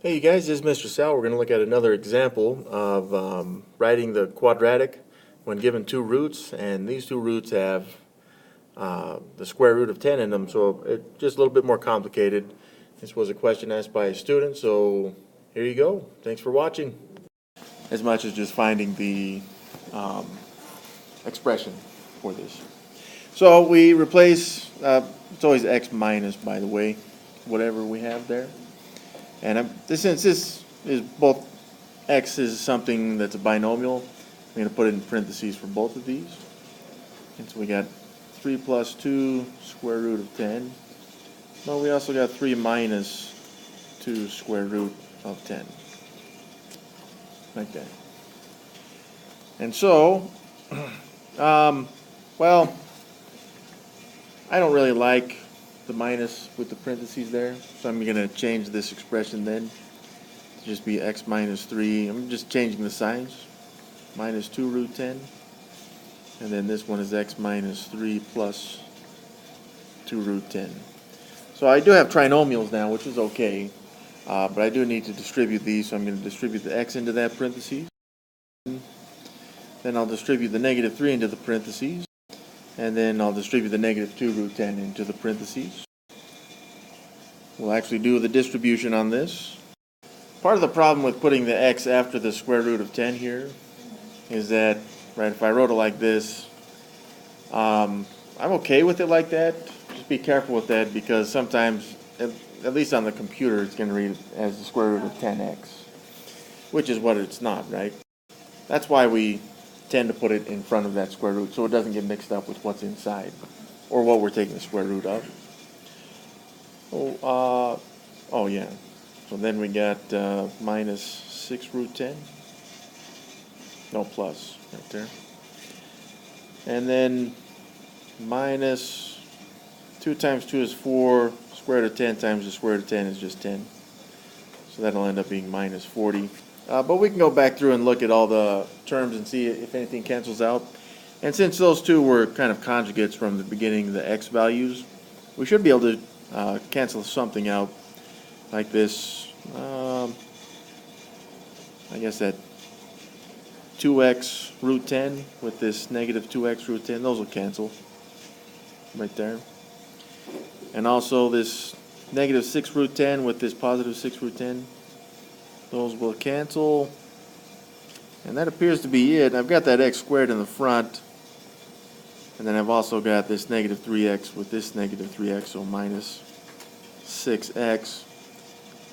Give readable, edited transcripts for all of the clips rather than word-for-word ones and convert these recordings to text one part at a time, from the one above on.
Hey you guys, this is Mr. Sal. We're going to look at another example of writing the quadratic when given two roots, and these two roots have the square root of 10 in them, so it's just a little bit more complicated. This was a question asked by a student, so here you go. Thanks for watching. As much as just finding the expression for this. So we replace, it's always x minus, by the way, whatever we have there. And since this is both x is something that's a binomial, I'm going to put it in parentheses for both of these. And so we got 3 plus 2 square root of 10. But we also got 3 minus 2 square root of 10. Like that. And so, well, I don't really like the minus with the parentheses there, so I'm going to change this expression then to just be x minus 3. I'm just changing the signs. Minus 2 root 10, and then this one is x minus 3 plus 2 root 10. So I do have trinomials now, which is okay, but I do need to distribute these, so I'm going to distribute the x into that parentheses. Then I'll distribute the negative 3 into the parentheses. And then I'll distribute the negative 2 root 10 into the parentheses. We'll actually do the distribution on this. Part of the problem with putting the x after the square root of 10 here is that, right, if I wrote it like this, I'm okay with it like that. Just be careful with that, because sometimes, at least on the computer, it's going to read as the square root of 10x, which is what it's not, right? That's why we tend to put it in front of that square root, so it doesn't get mixed up with what's inside or what we're taking the square root of. Oh yeah. So then we got minus 6 root 10. No, plus right there. And then minus 2 times 2 is 4. Square root of 10 times the square root of 10 is just 10. So that'll end up being minus 40. But we can go back through and look at all the terms and see if anything cancels out. And since those two were kind of conjugates from the beginning, the x values, we should be able to cancel something out like this. I guess that 2x root 10 with this negative 2x root 10, those will cancel right there. And also this negative 6 root 10 with this positive 6 root 10. Those will cancel, and that appears to be it. I've got that x squared in the front, and then I've also got this negative 3x with this negative 3x, so minus 6x.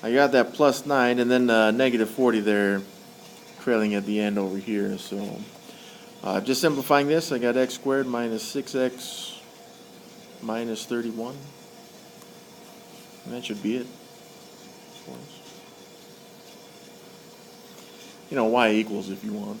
I got that plus 9, and then negative 40 there, trailing at the end over here. So just simplifying this, I got x squared minus 6x minus 31, and that should be it. You know, y equals if you want.